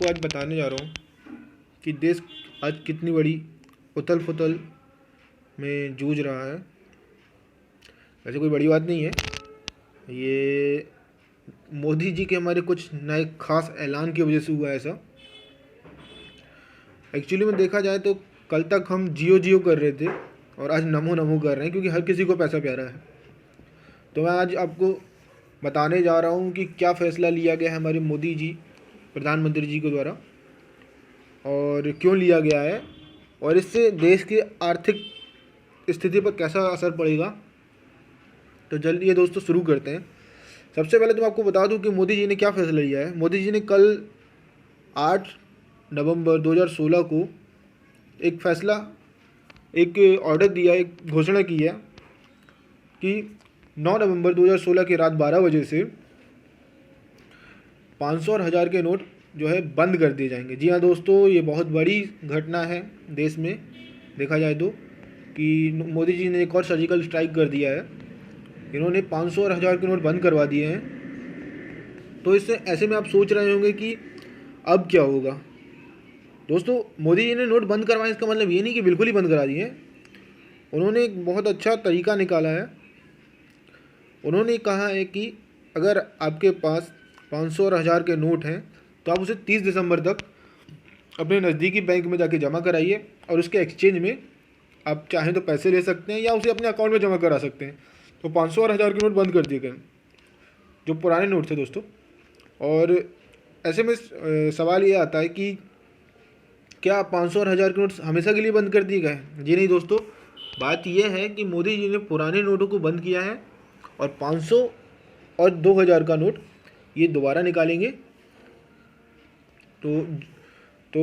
आपको आज बताने जा रहा हूँ कि देश आज कितनी बड़ी उथल पुथल में जूझ रहा है। वैसे कोई बड़ी बात नहीं है ये, मोदी जी के हमारे कुछ नए खास ऐलान की वजह से हुआ है ऐसा। एक्चुअली में देखा जाए तो कल तक हम जियो जियो कर रहे थे और आज नमो नमो कर रहे हैं, क्योंकि हर किसी को पैसा प्यारा है। तो मैं आज आपको बताने जा रहा हूँ कि क्या फ़ैसला लिया गया है हमारे मोदी जी प्रधानमंत्री जी के द्वारा और क्यों लिया गया है, और इससे देश की आर्थिक स्थिति पर कैसा असर पड़ेगा। तो जल्दी ये दोस्तों शुरू करते हैं। सबसे पहले तो मैं आपको बता दूं कि मोदी जी ने क्या फ़ैसला लिया है। मोदी जी ने कल 8 नवंबर 2016 को एक ऑर्डर दिया, एक घोषणा की है कि 9 नवंबर 2016 की रात 12 बजे से 500 और 1000 के नोट जो है बंद कर दिए जाएंगे। जी हाँ दोस्तों, ये बहुत बड़ी घटना है देश में देखा जाए तो, कि मोदी जी ने एक और सर्जिकल स्ट्राइक कर दिया है। इन्होंने 500 और 1000 के नोट बंद करवा दिए हैं। तो इससे ऐसे में आप सोच रहे होंगे कि अब क्या होगा। दोस्तों, मोदी जी ने नोट बंद करवाए इसका मतलब ये नहीं कि बिल्कुल ही बंद करा दिए। उन्होंने एक बहुत अच्छा तरीका निकाला है। उन्होंने कहा है कि अगर आपके पास 500 और 1000 के नोट हैं तो आप उसे 30 दिसंबर तक अपने नज़दीकी बैंक में जाके जमा कराइए और उसके एक्सचेंज में आप चाहें तो पैसे ले सकते हैं या उसे अपने अकाउंट में जमा करा सकते हैं। तो 500 और 1000 के नोट बंद कर दिए गए, जो पुराने नोट थे दोस्तों। और ऐसे में सवाल ये आता है कि क्या 500 और 1000 के नोट हमेशा के लिए बंद कर दिए गए? जी नहीं दोस्तों, बात यह है कि मोदी जी ने पुराने नोटों को बंद किया है और 500 और 2000 का नोट ये दोबारा निकालेंगे। तो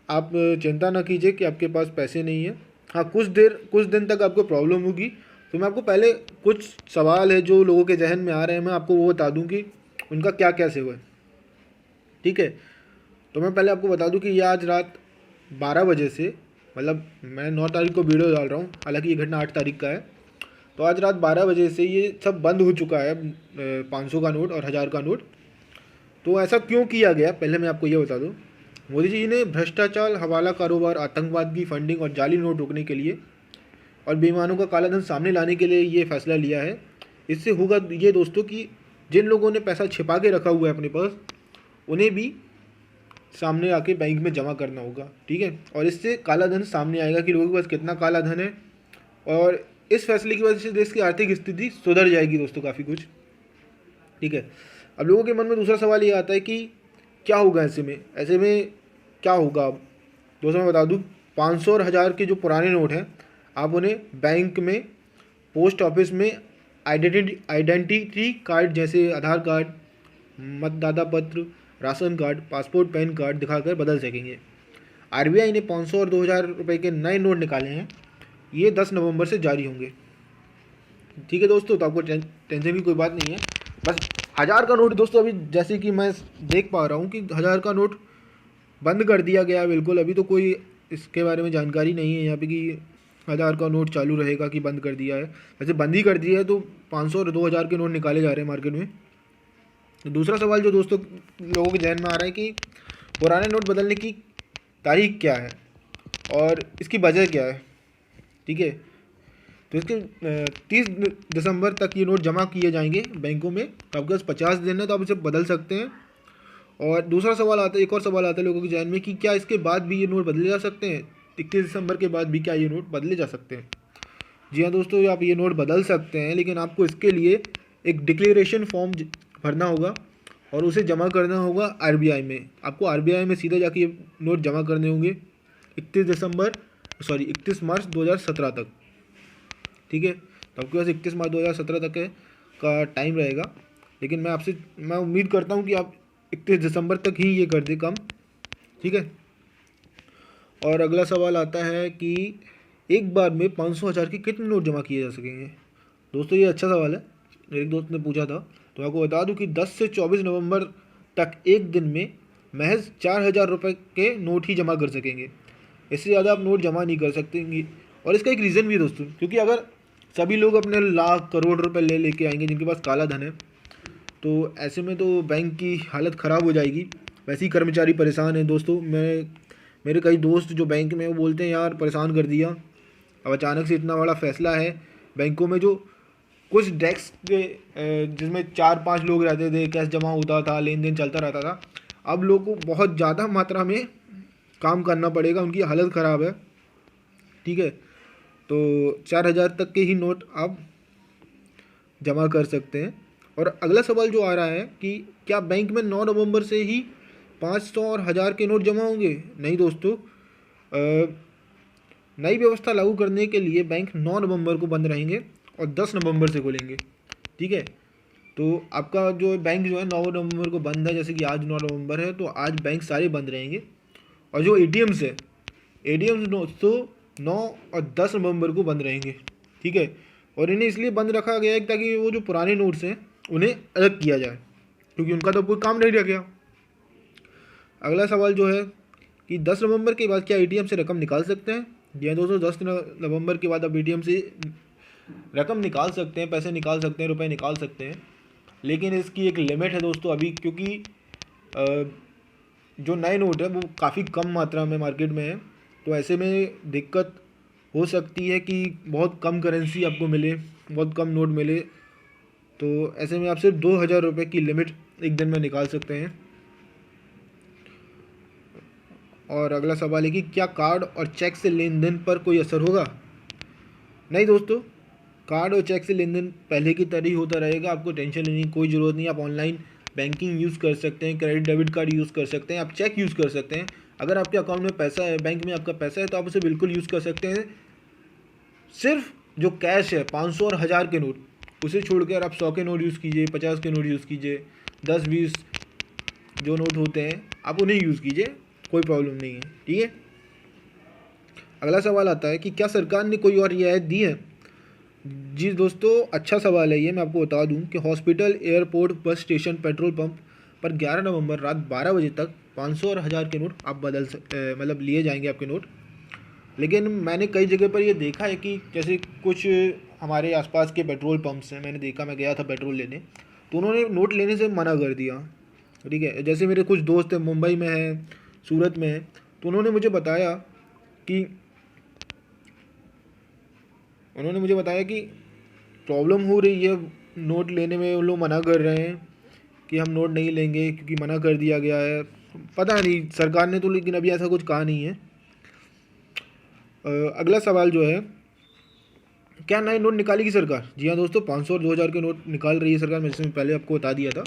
आप चिंता ना कीजिए कि आपके पास पैसे नहीं है। हाँ, कुछ दिन तक आपको प्रॉब्लम होगी। तो मैं आपको पहले कुछ सवाल है जो लोगों के जहन में आ रहे हैं, मैं आपको वो बता दूं कि उनका क्या कैसे हुआ है। ठीक है, तो मैं पहले आपको बता दूं कि ये आज रात 12 बजे से, मतलब मैं 9 तारीख को वीडियो डाल रहा हूँ, हालांकि ये घटना 8 तारीख का है। तो आज रात 12 बजे से ये सब बंद हो चुका है, 500 का नोट और 1000 का नोट। तो ऐसा क्यों किया गया, पहले मैं आपको ये बता दूं। मोदी जी ने भ्रष्टाचार, हवाला कारोबार, आतंकवाद की फंडिंग और जाली नोट रोकने के लिए और बेईमानों का काला धन सामने लाने के लिए ये फैसला लिया है। इससे होगा ये दोस्तों कि जिन लोगों ने पैसा छिपा के रखा हुआ है अपने पास, उन्हें भी सामने आके बैंक में जमा करना होगा। ठीक है, और इससे काला धन सामने आएगा कि लोगों के पास कितना काला धन है, और इस फैसले की वजह से देश की आर्थिक स्थिति सुधर जाएगी दोस्तों काफ़ी कुछ। ठीक है, अब लोगों के मन में दूसरा सवाल ये आता है कि क्या होगा ऐसे में क्या होगा। अब दोस्तों मैं बता दूं, 500 और 1000 के जो पुराने नोट हैं, आप उन्हें बैंक में, पोस्ट ऑफिस में आइडेंटिटी कार्ड जैसे आधार कार्ड, मतदाता पत्र, ration card, passport, pan card दिखाकर बदल सकेंगे। आरबीआई ने 500 और 2000 रुपये के नए नोट निकाले हैं, ये 10 नवंबर से जारी होंगे। ठीक है दोस्तों, तो आपको टेंशन की कोई बात नहीं है। बस 1000 का नोट दोस्तों, अभी जैसे कि मैं देख पा रहा हूँ कि 1000 का नोट बंद कर दिया गया है बिल्कुल। अभी तो कोई इसके बारे में जानकारी नहीं है यहाँ पे कि 1000 का नोट चालू रहेगा कि बंद कर दिया है। वैसे बंद ही कर दिया है, तो 500 और 2000 के नोट निकाले जा रहे हैं मार्केट में। तो दूसरा सवाल जो दोस्तों लोगों के जहन में आ रहा है कि पुराने नोट बदलने की तारीख क्या है और इसकी वजह क्या है। ठीक है, तो इसके 30 दिसंबर तक ये नोट जमा किए जाएंगे बैंकों में। तो आपके पास 50 दिन है, तो आप इसे बदल सकते हैं। और दूसरा सवाल आता है, एक और सवाल आता है लोगों के जहन में कि क्या इसके बाद भी ये नोट बदले जा सकते हैं? 31 दिसंबर के बाद भी क्या ये नोट बदले जा सकते हैं? जी हाँ दोस्तों, आप ये नोट बदल सकते हैं, लेकिन आपको इसके लिए एक डिक्लेरेशन फॉर्म भरना होगा और उसे जमा करना होगा आरबीआई में। आपको आरबीआई में सीधे जाके ये नोट जमा करने होंगे 31 मार्च 2017 तक। ठीक है, तो आपके पास 31 मार्च 2017 तक का टाइम रहेगा, लेकिन मैं उम्मीद करता हूँ कि आप 31 दिसंबर तक ही ये कर दे काम। ठीक है, और अगला सवाल आता है कि एक बार में 500 1000 के कितने नोट जमा किए जा सकेंगे? दोस्तों ये अच्छा सवाल है, मेरे एक दोस्त ने पूछा था। तो आपको बता दूं कि 10 से 24 नवंबर तक एक दिन में महज 4000 रुपये के नोट ही जमा कर सकेंगे। इससे ज़्यादा आप नोट जमा नहीं कर सकते। और इसका एक रीज़न भी है दोस्तों, क्योंकि अगर सभी लोग अपने लाख करोड़ रुपए ले लेके आएंगे जिनके पास काला धन है, तो ऐसे में तो बैंक की हालत ख़राब हो जाएगी वैसे ही कर्मचारी परेशान हैं दोस्तों। मेरे कई दोस्त जो बैंक में, वो बोलते हैं यार परेशान कर दिया, अब अचानक से इतना बड़ा फैसला है बैंकों में। जो कुछ डेस्क के जिसमें 4-5 लोग रहते थे, कैश जमा होता था, लेन देन चलता रहता था, अब लोगों को बहुत ज़्यादा मात्रा में काम करना पड़ेगा, उनकी हालत ख़राब है। ठीक है, तो 4,000 तक के ही नोट आप जमा कर सकते हैं। और अगला सवाल जो आ रहा है कि क्या बैंक में 9 नवंबर से ही 500 और 1000 के नोट जमा होंगे? नहीं दोस्तों, नई व्यवस्था लागू करने के लिए बैंक 9 नवंबर को बंद रहेंगे और 10 नवंबर से खुलेंगे। ठीक है, तो आपका जो बैंक जो है 9 नवंबर को बंद है, जैसे कि आज 9 नवंबर है, तो आज बैंक सारे बंद रहेंगे। और जो एटीएम्स है, एटीएम्स दोस्तों 9 और 10 नवंबर को बंद रहेंगे। ठीक है, और इन्हें इसलिए बंद रखा गया है ताकि वो जो पुराने नोट्स हैं उन्हें अलग किया जाए, क्योंकि उनका तो कोई काम नहीं रह गया। अगला सवाल जो है कि 10 नवंबर के बाद क्या एटीएम से रकम निकाल सकते हैं? जी हाँ दोस्तों, 10 नवंबर के बाद आप एटीएम से रकम निकाल सकते हैं, पैसे निकाल सकते हैं, रुपए निकाल सकते हैं, लेकिन इसकी एक लिमिट है दोस्तों अभी, क्योंकि जो नए नोट है वो काफ़ी कम मात्रा में मार्केट में है। तो ऐसे में दिक्कत हो सकती है कि बहुत कम करेंसी आपको मिले, बहुत कम नोट मिले। तो ऐसे में आप सिर्फ 2,000 रुपये की लिमिट एक दिन में निकाल सकते हैं। और अगला सवाल है कि क्या कार्ड और चेक से लेन देन पर कोई असर होगा? नहीं दोस्तों, कार्ड और चेक से लेन देन पहले की तरह ही होता रहेगा, आपको टेंशन लेने की कोई ज़रूरत नहीं। आप ऑनलाइन बैंकिंग यूज़ कर सकते हैं, क्रेडिट डेबिट कार्ड यूज़ कर सकते हैं, आप चेक यूज़ कर सकते हैं। अगर आपके अकाउंट में पैसा है, बैंक में आपका पैसा है, तो आप उसे बिल्कुल यूज़ कर सकते हैं। सिर्फ जो कैश है 500 और 1000 के नोट, उसे छोड़कर आप 100 के नोट यूज़ कीजिए, 50 के नोट यूज़ कीजिए, 10-20 जो नोट होते हैं आप उन्हें यूज़ कीजिए, कोई प्रॉब्लम नहीं है। ठीक है, अगला सवाल आता है कि क्या सरकार ने कोई और रियायत दी है? जी दोस्तों, अच्छा सवाल है ये। मैं आपको बता दूं कि hospital, airport, bus station, petrol pump पर 11 नवंबर रात 12 बजे तक 500 और 1000 के नोट आप मतलब लिए जाएंगे आपके नोट। लेकिन मैंने कई जगह पर ये देखा है कि जैसे कुछ हमारे आसपास के पेट्रोल पंप्स हैं, मैंने देखा, मैं गया था पेट्रोल लेने, तो उन्होंने नोट लेने से मना कर दिया। ठीक है, जैसे मेरे कुछ दोस्त हैं, मुंबई में हैं, सूरत में हैं, तो उन्होंने मुझे बताया कि प्रॉब्लम हो रही है नोट लेने में, उन लोग मना कर रहे हैं कि हम नोट नहीं लेंगे क्योंकि मना कर दिया गया है। पता नहीं सरकार ने तो, लेकिन अभी ऐसा कुछ कहा नहीं है। अगला सवाल जो है, क्या नए नोट निकालेगी सरकार? जी हाँ दोस्तों, 500 और 2000 के नोट निकाल रही है सरकार, मैंने पहले आपको बता दिया था।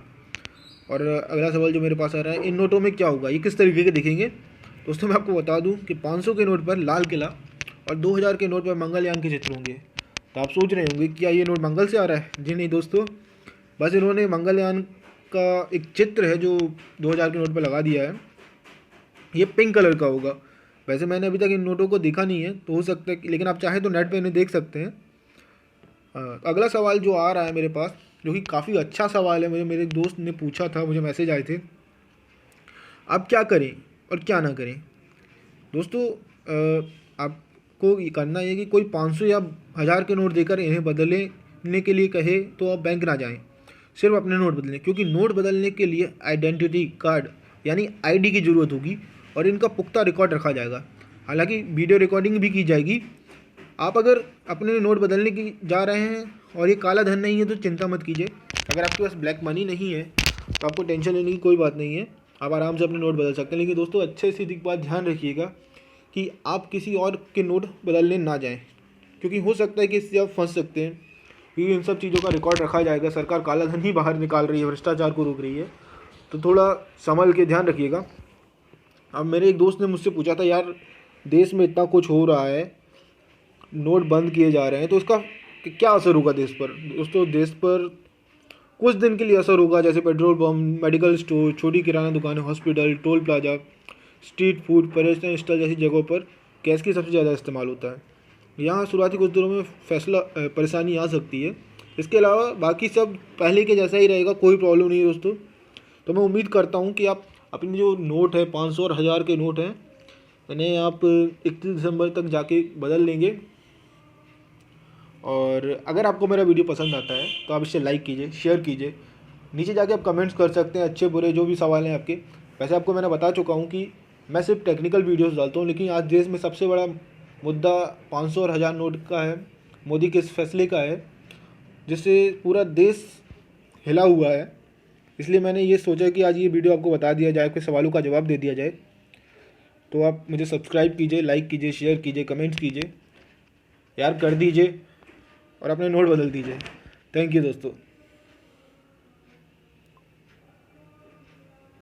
और अगला सवाल जो मेरे पास आ रहा है, इन नोटों में क्या होगा, ये किस तरीके के दिखेंगे? दोस्तों मैं आपको बता दूं कि 500 के नोट पर लाल किला और 2000 के नोट पर मंगलयान के चित्र होंगे। तो आप सोच रहे होंगे क्या ये नोट मंगल से आ रहा है? जी नहीं दोस्तों, बस इन्होंने मंगलयान का एक चित्र है जो 2000 के नोट पर लगा दिया है, ये पिंक कलर का होगा। वैसे मैंने अभी तक इन नोटों को देखा नहीं है, तो हो सकता है लेकिन आप चाहें तो नेट पे इन्हें देख सकते हैं। अगला सवाल जो आ रहा है मेरे पास, जो कि काफ़ी अच्छा सवाल है, मुझे मेरे दोस्त ने पूछा था, मुझे मैसेज आए थे, आप क्या करें और क्या ना करें? दोस्तों आपको ये करना है कि कोई 500 या 1000 के नोट देकर इन्हें बदलने के लिए कहे तो आप बैंक ना जाएं, सिर्फ अपने नोट बदलें, क्योंकि नोट बदलने के लिए आइडेंटिटी कार्ड यानी आईडी की ज़रूरत होगी और इनका पुख्ता रिकॉर्ड रखा जाएगा। हालांकि वीडियो रिकॉर्डिंग भी की जाएगी। आप अगर अपने नोट बदलने की जा रहे हैं और ये काला धन नहीं है तो चिंता मत कीजिए। अगर आपके पास ब्लैक मनी नहीं है तो आपको टेंशन लेने की कोई बात नहीं है, आप आराम से अपने नोट बदल सकते हैं। लेकिन दोस्तों अच्छे से एक बात ध्यान रखिएगा कि आप किसी और के नोट बदलने ना जाएं, क्योंकि हो सकता है कि इससे आप फंस सकते हैं, क्योंकि इन सब चीज़ों का रिकॉर्ड रखा जाएगा। सरकार काला धन ही बाहर निकाल रही है, भ्रष्टाचार को रोक रही है, तो थोड़ा संभल के ध्यान रखिएगा। अब मेरे एक दोस्त ने मुझसे पूछा था, यार देश में इतना कुछ हो रहा है, नोट बंद किए जा रहे हैं, तो उसका क्या असर होगा देश पर? दोस्तों देश पर कुछ दिन के लिए असर होगा, जैसे पेट्रोल पंप, मेडिकल स्टोर, छोटी किराना दुकानें, hospital, toll plaza, street food, पर्यटन स्थल जैसी जगहों पर कैश की सबसे ज़्यादा इस्तेमाल होता है। यहाँ शुरुआती कुछ दिनों में परेशानी आ सकती है। इसके अलावा बाकी सब पहले के जैसा ही रहेगा, कोई प्रॉब्लम नहीं है दोस्तों। तो मैं उम्मीद करता हूँ कि आप अपने जो नोट है 500 और 1000 के नोट हैं, इन्हें आप 31 दिसंबर तक जाके बदल लेंगे। और अगर आपको मेरा वीडियो पसंद आता है तो आप इसे लाइक कीजिए, शेयर कीजिए, नीचे जाके आप कमेंट्स कर सकते हैं, अच्छे बुरे जो भी सवाल हैं आपके वैसे आपको मैंने बता चुका हूँ कि मैं सिर्फ टेक्निकल वीडियोस डालता हूँ, लेकिन आज देश में सबसे बड़ा मुद्दा 500 और 1000 नोट का है, मोदी के इस फैसले का है, जिससे पूरा देश हिला हुआ है। इसलिए मैंने ये सोचा कि आज ये वीडियो आपको बता दिया जाए, आपके सवालों का जवाब दे दिया जाए। तो आप मुझे सब्सक्राइब कीजिए, लाइक कीजिए, शेयर कीजिए, कमेंट्स कीजिए, यार कर दीजिए और अपने नोट बदल दीजिए। थैंक यू दोस्तों।